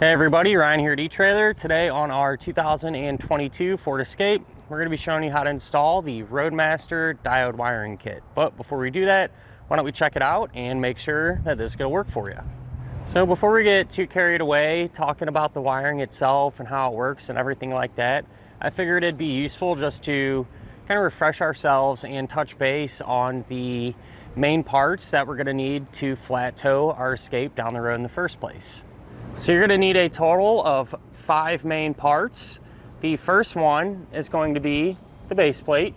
Hey everybody, Ryan here at eTrailer. Today on our 2022 Ford Escape, we're going to be showing you how to install the Roadmaster diode wiring kit. But before we do that, why don't we check it out and make sure that this is going to work for you. So before we get too carried away talking about the wiring itself and how it works and everything like that, I figured it'd be useful just to kind of refresh ourselves and touch base on the main parts that we're going to need to flat tow our Escape down the road in the first place. So you're going to need a total of 5 main parts. The first one is going to be the base plate,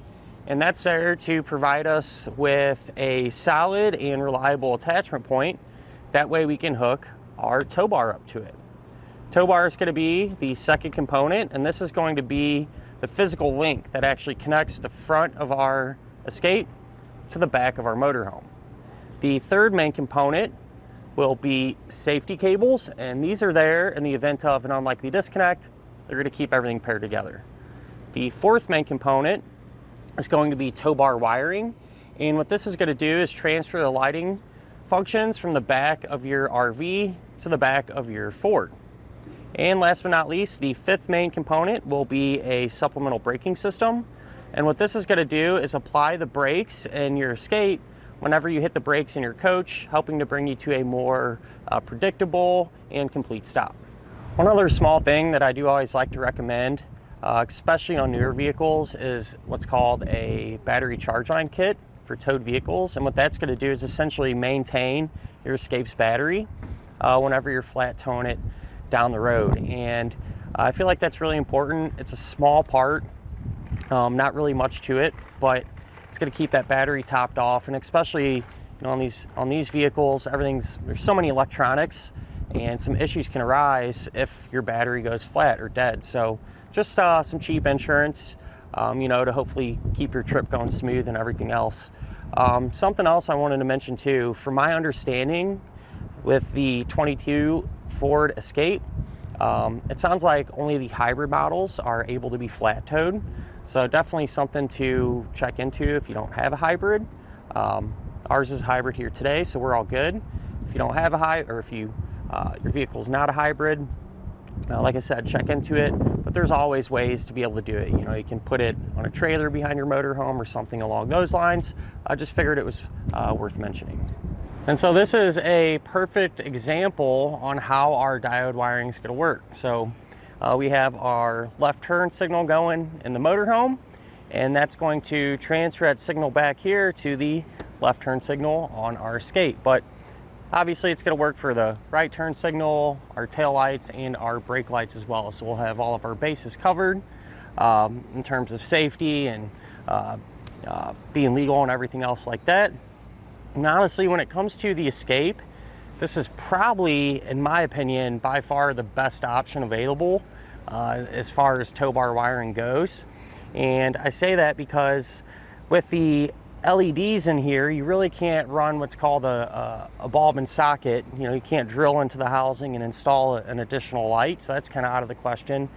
and that's there to provide us with a solid and reliable attachment point. That way we can hook our tow bar up to it. Tow bar is going to be the second component, and this is going to be the physical link that actually connects the front of our Escape to the back of our motorhome. The third main component will be safety cables, and these are there in the event of an unlikely disconnect. They're going to keep everything paired together. The fourth main component is going to be tow bar wiring, and what this is going to do is transfer the lighting functions from the back of your RV to the back of your Ford. And last but not least, the fifth main component will be a supplemental braking system, and what this is going to do is apply the brakes in your Escape whenever you hit the brakes in your coach, helping to bring you to a more predictable and complete stop. One other small thing that I do always like to recommend, especially on newer vehicles, is what's called a battery charge line kit for towed vehicles. And what that's going to do is essentially maintain your Escape's battery whenever you're flat towing it down the road. And I feel like that's really important. It's a small part, not really much to it, but it's going to keep that battery topped off. And especially, on these vehicles, there's so many electronics, and some issues can arise if your battery goes flat or dead. So just some cheap insurance, to hopefully keep your trip going smooth and everything else. Something else I wanted to mention too, from my understanding with the 22 Ford Escape, it sounds like only the hybrid models are able to be flat towed. So definitely something to check into if you don't have a hybrid. Ours is a hybrid here today, so we're all good. If you don't have if your vehicle's not a hybrid, like I said, check into it. But there's always ways to be able to do it. You can put it on a trailer behind your motorhome or something along those lines. I just figured it was worth mentioning. And so this is a perfect example on how our diode wiring is going to work. So we have our left turn signal going in the motorhome, and that's going to transfer that signal back here to the left turn signal on our Escape. But obviously it's going to work for the right turn signal, our tail lights, and our brake lights as well. So we'll have all of our bases covered in terms of safety and being legal and everything else like that. And honestly, when it comes to the Escape, this is probably, in my opinion, by far the best option available as far as tow bar wiring goes. And I say that because with the LEDs in here, you really can't run what's called a bulb and socket. You can't drill into the housing and install an additional light, so that's kind of out of the question.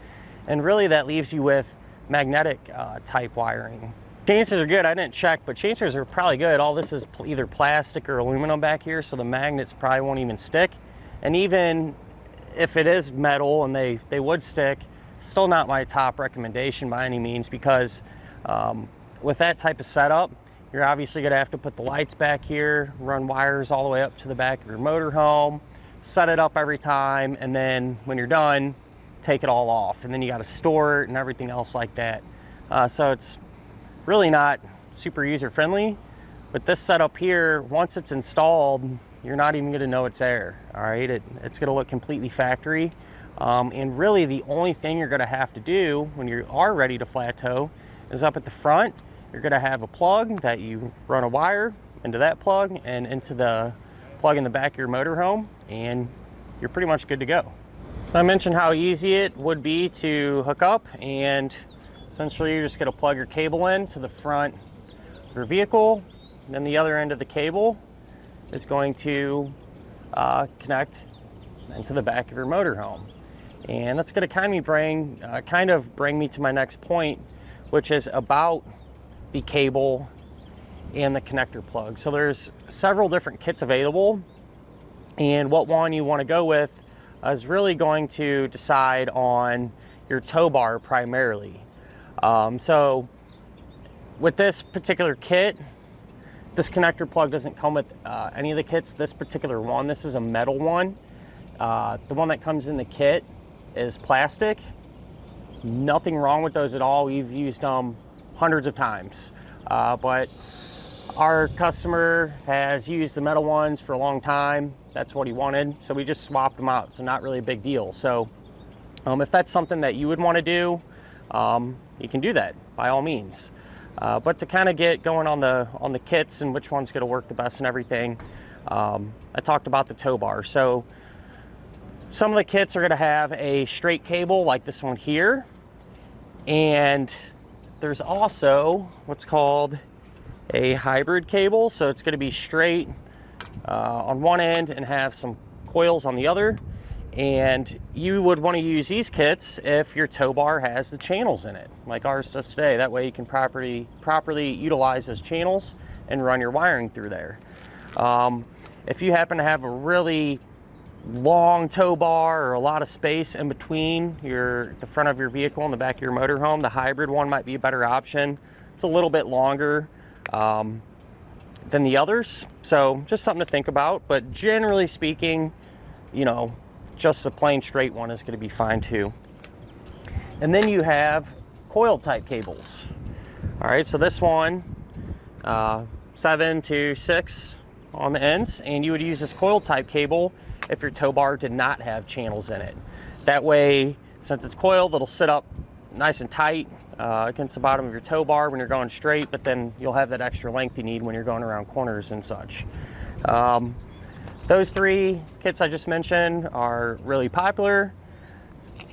And really that leaves you with magnetic type wiring. Chances are good, I didn't check, but chances are probably good. All this is either plastic or aluminum back here, so the magnets probably won't even stick. And even if it is metal and they would stick, it's still not my top recommendation by any means, because with that type of setup, you're obviously going to have to put the lights back here, run wires all the way up to the back of your motorhome, set it up every time, and then when you're done, take it all off. And then you got to store it and everything else like that. So it's really not super user friendly. But this setup here, once it's installed, you're not even going to know it's there. All right, it's going to look completely factory. And really the only thing you're going to have to do when you are ready to flat tow is up at the front, you're going to have a plug that you run a wire into that plug and into the plug in the back of your motorhome, and you're pretty much good to go. So I mentioned how easy it would be to hook up, and essentially you're just going to plug your cable in to the front of your vehicle. And then the other end of the cable is going to connect into the back of your motorhome. And that's going to kind of bring me to my next point, which is about the cable and the connector plug. So there's several different kits available, and what one you want to go with is really going to decide on your tow bar primarily. So with this particular kit, this connector plug doesn't come with any of the kits. This particular one, this is a metal one. The one that comes in the kit is plastic. Nothing wrong with those at all. We've used them hundreds of times. But our customer has used the metal ones for a long time. That's what he wanted. So we just swapped them out. So not really a big deal. So if that's something that you would want to do, you can do that by all means. But to kind of get going on the kits and which one's going to work the best and everything, I talked about the tow bar. So some of the kits are going to have a straight cable like this one here, and there's also what's called a hybrid cable. So it's going to be straight on one end and have some coils on the other. And you would want to use these kits if your tow bar has the channels in it, like ours does today. That way you can properly utilize those channels and run your wiring through there. If you happen to have a really long tow bar or a lot of space in between the front of your vehicle and the back of your motorhome, the hybrid one might be a better option. It's a little bit longer than the others, so just something to think about. But generally speaking, you know, just the plain straight one is going to be fine too. And then you have coil type cables. All right, so this one, 7 to 6 on the ends, and you would use this coil type cable if your tow bar did not have channels in it. That way, since it's coiled, it'll sit up nice and tight against the bottom of your tow bar when you're going straight, but then you'll have that extra length you need when you're going around corners and such. Those three kits I just mentioned are really popular.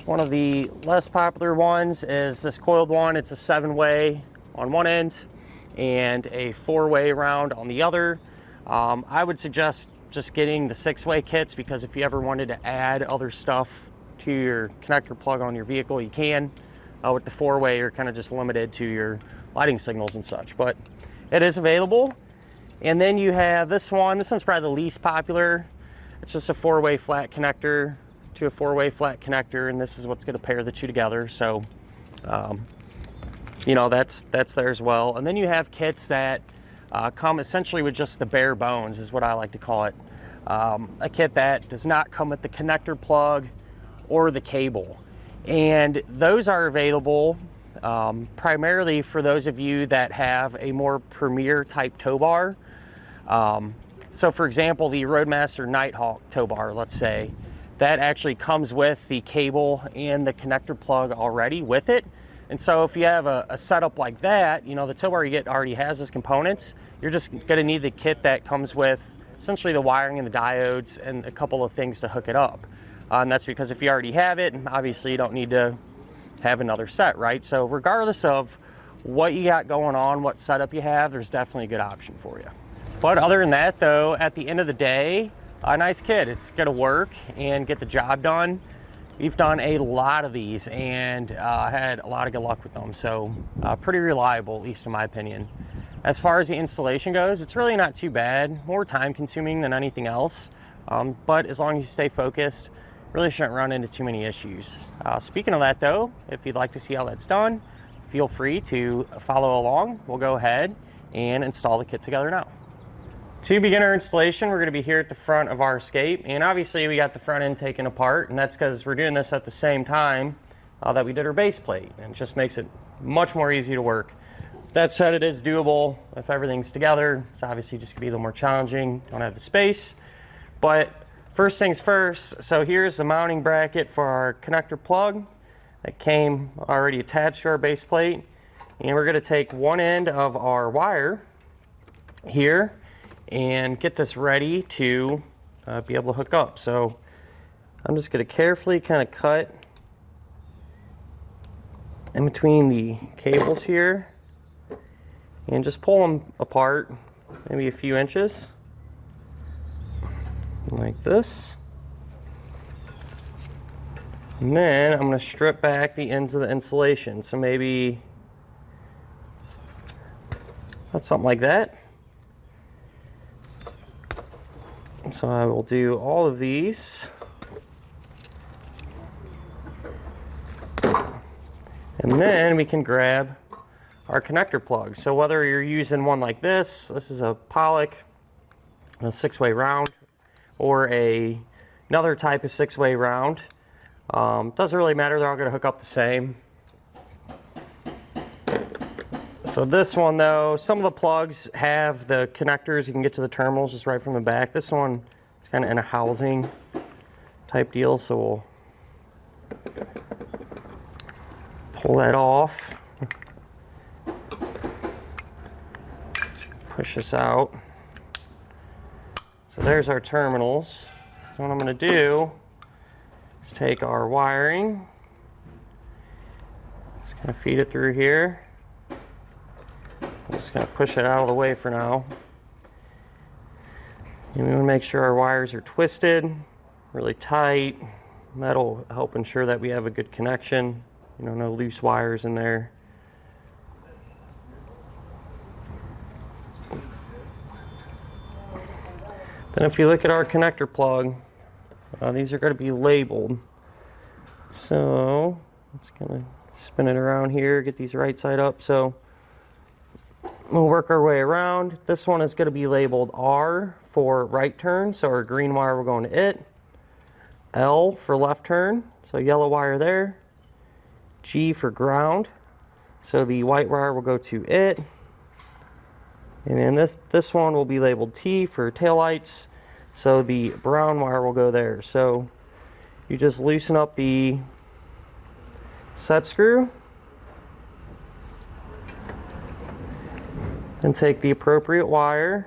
One of the less popular ones is this coiled one. It's a 7-way on one end and a 4-way round on the other. I would suggest just getting the 6-way kits, because if you ever wanted to add other stuff to your connector plug on your vehicle, you can. With the 4-way, you're kind of just limited to your lighting signals and such, but it is available. And then you have this one. This one's probably the least popular. It's just a 4-way flat connector to a 4-way flat connector, and this is what's going to pair the two together. So, you know, that's there as well. And then you have kits that come essentially with just the bare bones, is what I like to call it. A kit that does not come with the connector plug or the cable. And those are available primarily for those of you that have a more premier type tow bar. So for example, the Roadmaster Nighthawk tow bar, let's say, that actually comes with the cable and the connector plug already with it. And so if you have a setup like that, you know, the tow bar you get already has those components. You're just going to need the kit that comes with essentially the wiring and the diodes and a couple of things to hook it up. And that's because if you already have it, obviously you don't need to have another set, right? So regardless of what you got going on, what setup you have, there's definitely a good option for you. But other than that though, at the end of the day, a nice kit. It's gonna work and get the job done. We've done a lot of these and had a lot of good luck with them. So pretty reliable, at least in my opinion. As far as the installation goes, it's really not too bad. More time consuming than anything else. But as long as you stay focused, really shouldn't run into too many issues. Speaking of that though, if you'd like to see how that's done, feel free to follow along. We'll go ahead and install the kit together now. To begin our installation, we're going to be here at the front of our Escape, and obviously we got the front end taken apart, and that's because we're doing this at the same time that we did our base plate, and it just makes it much more easy to work. That said, it is doable if everything's together. It's obviously just going to be a little more challenging. Don't have the space, but first things first. So here's the mounting bracket for our connector plug that came already attached to our base plate, and we're going to take one end of our wire here and get this ready to be able to hook up. So I'm just going to carefully kind of cut in between the cables here and just pull them apart maybe a few inches like this. And then I'm going to strip back the ends of the insulation. So maybe that's something like that. So I will do all of these And then we can grab our connector plug. So whether you're using one like this is a Pollock, a 6-way round, or another type of 6-way round. Doesn't really matter, they're all gonna hook up the same. So this one though, some of the plugs have the connectors, you can get to the terminals just right from the back. This one is kind of in a housing type deal, so we'll pull that off. Push this out. So there's our terminals. So what I'm going to do is take our wiring, just kind of feed it through here. I'm just going to push it out of the way for now. And we want to make sure our wires are twisted, really tight. That'll help ensure that we have a good connection. You know, no loose wires in there. Then if you look at our connector plug, these are going to be labeled. So let's kind of spin it around here, get these right side up. So we'll work our way around. This one is going to be labeled R for right turn, so our green wire will go into it. L for left turn, so yellow wire there. G for ground, so the white wire will go to it. And then this one will be labeled T for taillights, so the brown wire will go there. So you just loosen up the set screw, and take the appropriate wire.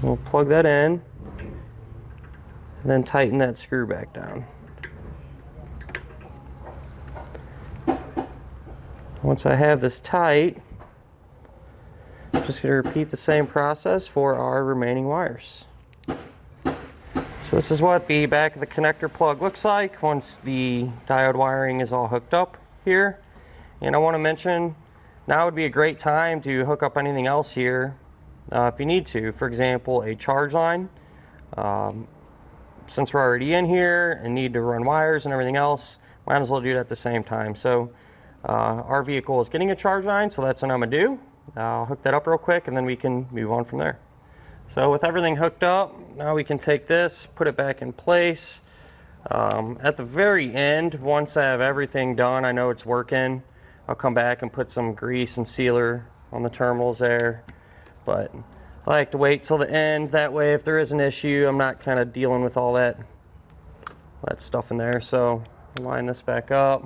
We'll plug that in, and then tighten that screw back down. Once I have this tight, I'm just going to repeat the same process for our remaining wires. So this is what the back of the connector plug looks like once the diode wiring is all hooked up here. And I want to mention, now would be a great time to hook up anything else here if you need to. For example, a charge line. Since we're already in here and need to run wires and everything else, might as well do it at the same time. So our vehicle is getting a charge line, so that's what I'm going to do. I'll hook that up real quick and then we can move on from there. So with everything hooked up, now we can take this, put it back in place. At the very end, once I have everything done, I know it's working, I'll come back and put some grease and sealer on the terminals there. But I like to wait till the end, that way if there is an issue, I'm not kind of dealing with all that stuff in there. So I'll line this back up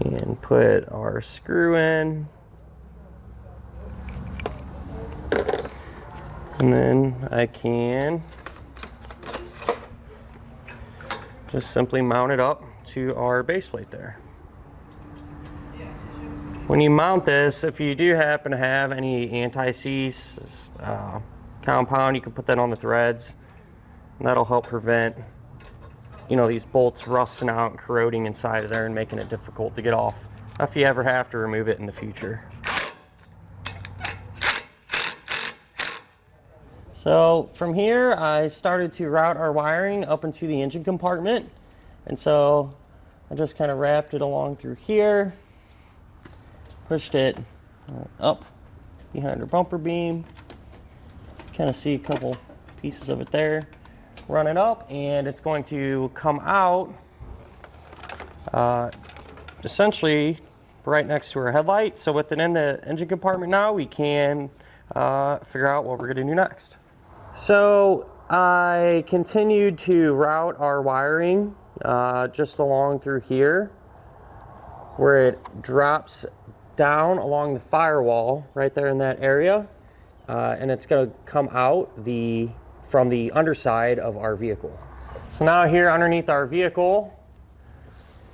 and put our screw in. And then I can just simply mount it up to our base plate there. When you mount this, if you do happen to have any anti-seize compound, you can put that on the threads, and that'll help prevent, you know, these bolts rusting out and corroding inside of there and making it difficult to get off if you ever have to remove it in the future. So from here, I started to route our wiring up into the engine compartment. And so I just kind of wrapped it along through here, pushed it up behind our bumper beam. Kind of see a couple pieces of it there. Run it up, and it's going to come out essentially right next to our headlight. So with it in the engine compartment now, we can figure out what we're going to do next. So I continued to route our wiring just along through here, where it drops down along the firewall right there in that area, and it's going to come out from the underside of our vehicle. So now here underneath our vehicle,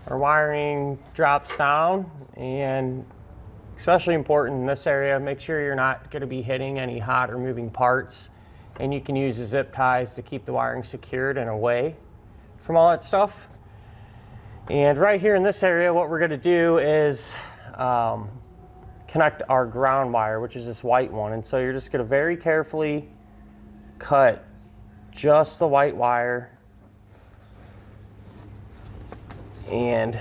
our wiring drops down, and especially important in this area, make sure you're not going to be hitting any hot or moving parts, and you can use the zip ties to keep the wiring secured and away from all that stuff. And right here in this area, what we're going to do is connect our ground wire, which is this white one. And so you're just going to very carefully cut just the white wire and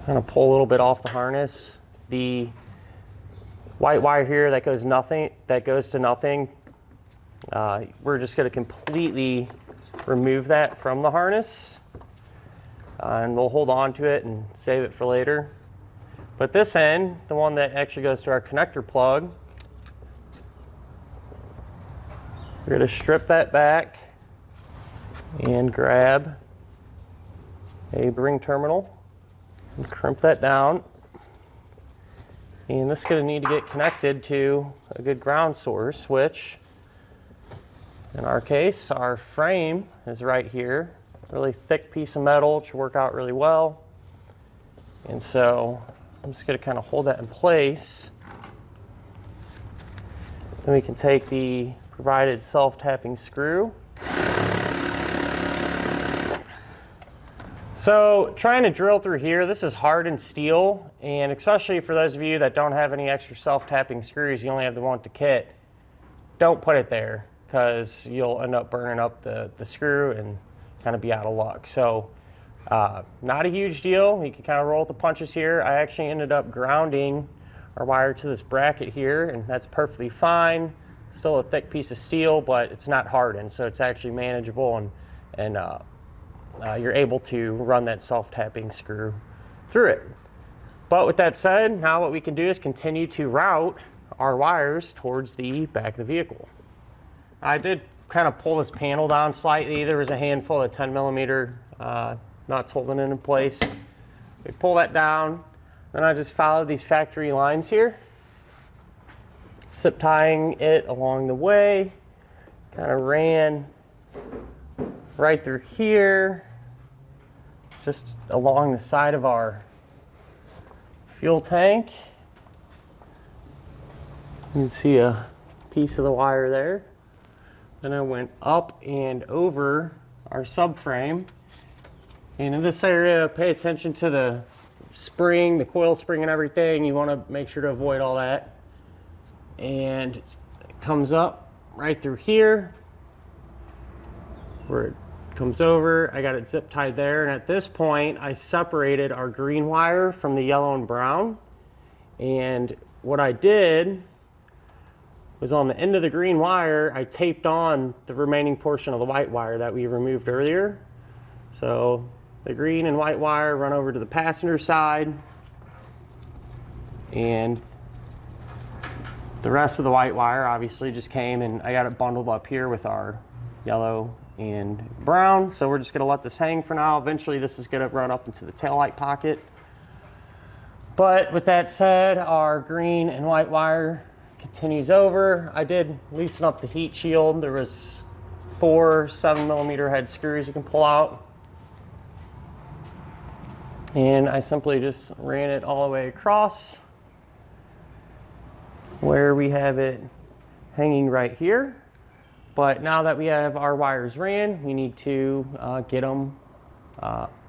kind of pull a little bit off the harness. The white wire here that goes to nothing, we're just going to completely remove that from the harness, and we'll hold on to it and save it for later. But this end, the one that actually goes to our connector plug, we're going to strip that back and grab a ring terminal and crimp that down. And this is going to need to get connected to a good ground source, which in our case, our frame is right here. Really thick piece of metal, which will work out really well. And so I'm just going to kind of hold that in place. Then we can take the provided self-tapping screw. So trying to drill through here, this is hardened steel, and especially for those of you that don't have any extra self-tapping screws, you only have the one with the kit, don't put it there because you'll end up burning up the screw and kind of be out of luck. So not a huge deal. You can kind of roll with the punches here. I actually ended up grounding our wire to this bracket here, and that's perfectly fine. Still a thick piece of steel, but it's not hardened, so it's actually manageable, and you're able to run that self-tapping screw through it. But with that said, now what we can do is continue to route our wires towards the back of the vehicle. I did kind of pull this panel down slightly. There was a handful of 10mm nuts holding it in place. We pull that down, then I just followed these factory lines here, zip tying it along the way, kind of ran right through here, just along the side of our fuel tank. You can see a piece of the wire there. Then I went up and over our subframe. And in this area, pay attention to the spring, the coil spring and everything. You want to make sure to avoid all that. And it comes up right through here where it comes over. I got it zip tied there, and at this point I separated our green wire from the yellow and brown. And what I did was on the end of the green wire, I taped on the remaining portion of the white wire that we removed earlier. So the green and white wire run over to the passenger side, and the rest of the white wire obviously just came, and I got it bundled up here with our yellow and brown. So we're just going to let this hang for now. Eventually this is going to run up into the taillight pocket. But with that said, our green and white wire continues over. I did loosen up the heat shield. There was 4 7mm head screws you can pull out. And I simply just ran it all the way across where we have it hanging right here. But now that we have our wires ran, we need to get them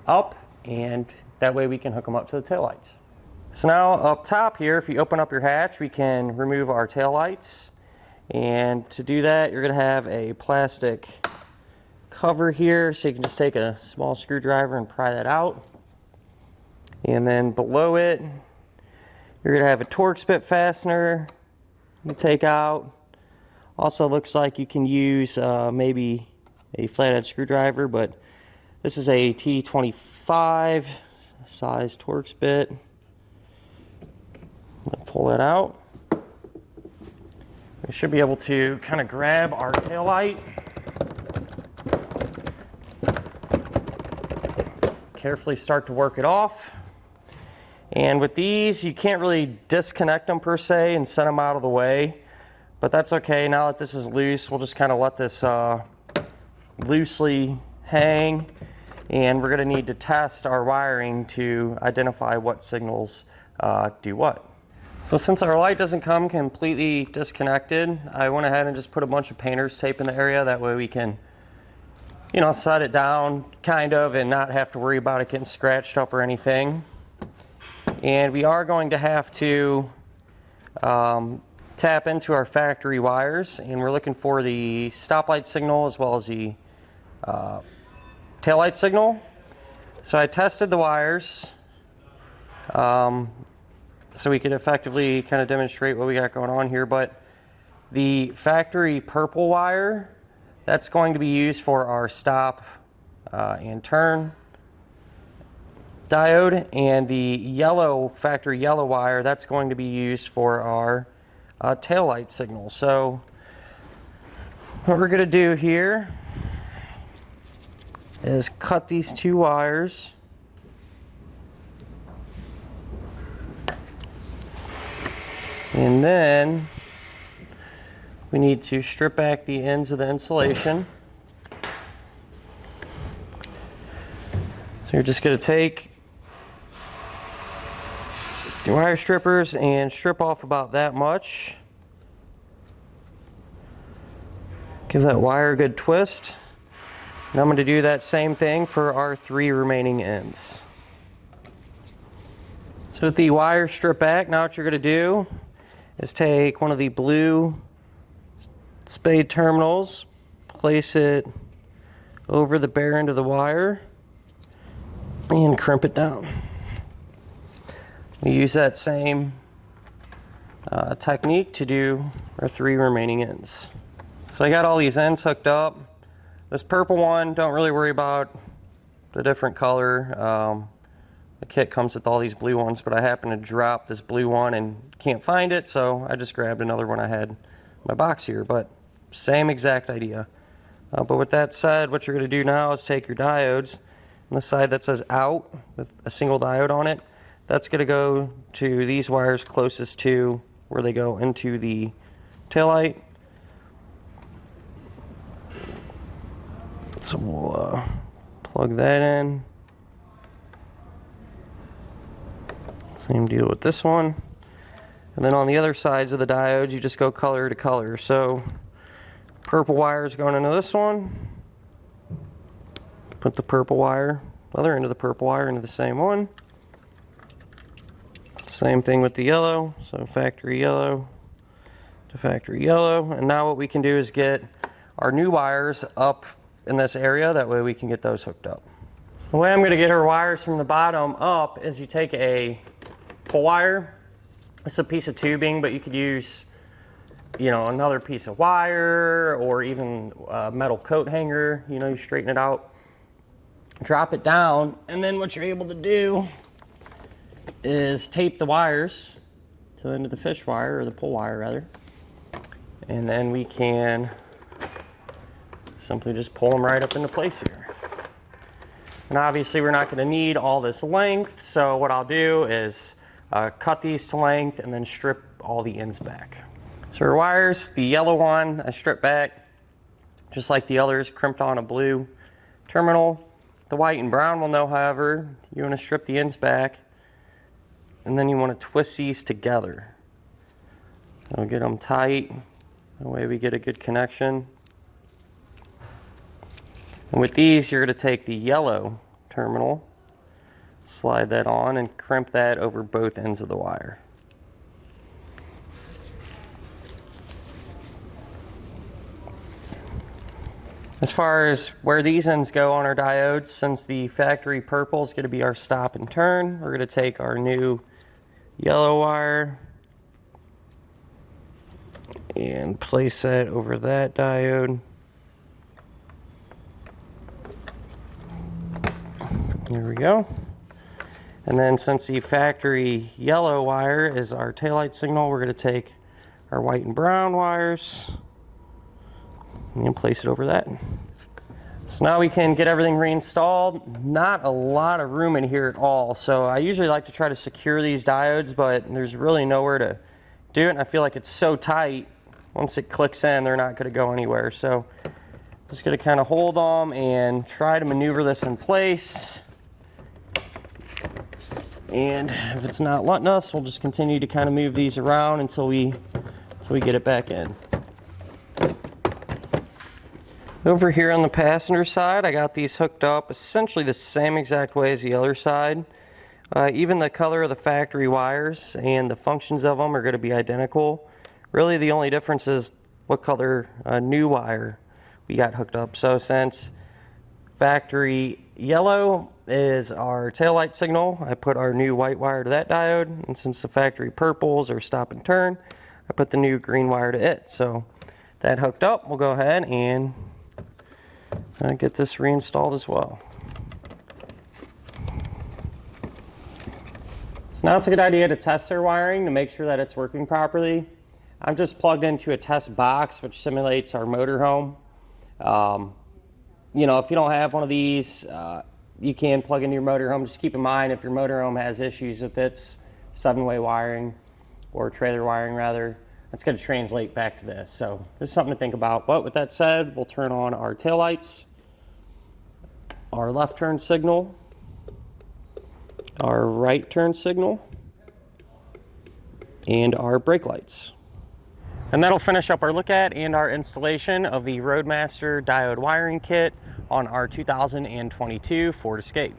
up, and that way we can hook them up to the taillights. So now up top here, if you open up your hatch, we can remove our taillights. And to do that, you're going to have a plastic cover here, so you can just take a small screwdriver and pry that out. And then below it, you're going to have a Torx bit fastener you take out. Also looks like you can use maybe a flathead screwdriver, but this is a T25 size Torx bit. I'll pull that out. We should be able to kind of grab our taillight. Carefully start to work it off. And with these, you can't really disconnect them per se and send them out of the way, but that's okay. Now that this is loose, we'll just kind of let this loosely hang, and we're going to need to test our wiring to identify what signals do what. So since our light doesn't come completely disconnected, I went ahead and just put a bunch of painter's tape in the area. That way we can, you know, set it down kind of and not have to worry about it getting scratched up or anything. And we are going to have to tap into our factory wires, and we're looking for the stoplight signal as well as the taillight signal. So I tested the wires so we could effectively kind of demonstrate what we got going on here, but the factory purple wire, that's going to be used for our stop and turn diode, and the yellow, factory yellow wire, that's going to be used for our tail light signal. So what we're going to do here is cut these two wires. And then we need to strip back the ends of the insulation. So you're just going to take your wire strippers and strip off about that much. Give that wire a good twist. And I'm going to do that same thing for our 3 remaining ends. So with the wire stripped back, now what you're going to do is take one of the blue spade terminals, place it over the bare end of the wire, and crimp it down. We use that same technique to do our 3 remaining ends. So I got all these ends hooked up. This purple one, don't really worry about the different color. The kit comes with all these blue ones, but I happened to drop this blue one and can't find it, so I just grabbed another one I had in my box here, but same exact idea. But with that said, what you're going to do now is take your diodes, on the side that says out with a single diode on it, that's going to go to these wires closest to where they go into the taillight. So we'll plug that in. Same deal with this one. And then on the other sides of the diodes, you just go color to color. So purple wire is going into this one. Put the purple wire, other end of the purple wire into the same one. Same thing with the yellow. So factory yellow to factory yellow. And now what we can do is get our new wires up in this area. That way we can get those hooked up. So the way I'm going to get our wires from the bottom up is you take a pull wire. It's a piece of tubing, but you could use, you know, another piece of wire or even a metal coat hanger. You know, you straighten it out, drop it down, and then what you're able to do is tape the wires to the end of the fish wire, or the pull wire rather, and then we can simply just pull them right up into place here. And obviously we're not going to need all this length, so what I'll do is cut these to length and then strip all the ends back. So our wires, the yellow one I stripped back just like the others, crimped on a blue terminal. The white and brown will know, however, you want to strip the ends back and then you want to twist these together. I'll get them tight, that way we get a good connection. And with these, you're going to take the yellow terminal, slide that on, and crimp that over both ends of the wire. As far as where these ends go on our diodes, since the factory purple is going to be our stop and turn, we're going to take our new yellow wire and place that over that diode. There we go. And then since the factory yellow wire is our taillight signal, we're going to take our white and brown wires and place it over that. So now we can get everything reinstalled. Not a lot of room in here at all. So I usually like to try to secure these diodes, but there's really nowhere to do it. And I feel like it's so tight, once it clicks in, they're not going to go anywhere. So just going to kind of hold them and try to maneuver this in place. And if it's not letting us, we'll just continue to kind of move these around until we get it back in. Over here on the passenger side, I got these hooked up essentially the same exact way as the other side. Even the color of the factory wires and the functions of them are going to be identical. Really the only difference is what color new wire we got hooked up. So since Factory yellow is our taillight signal. I put our new white wire to that diode, and since the factory purples are stop and turn, I put the new green wire to it. So that hooked up, we'll go ahead and get this reinstalled as well. So now it's a good idea to test their wiring to make sure that it's working properly. I'm just plugged into a test box which simulates our motorhome. You know, if you don't have one of these, you can plug into your motorhome. Just keep in mind if your motorhome has issues with its 7-way wiring or trailer wiring rather, that's going to translate back to this. So there's something to think about. But with that said, we'll turn on our taillights, our left turn signal, our right turn signal, and our brake lights. And that'll finish up our look at and our installation of the Roadmaster diode wiring kit on our 2022 Ford Escape.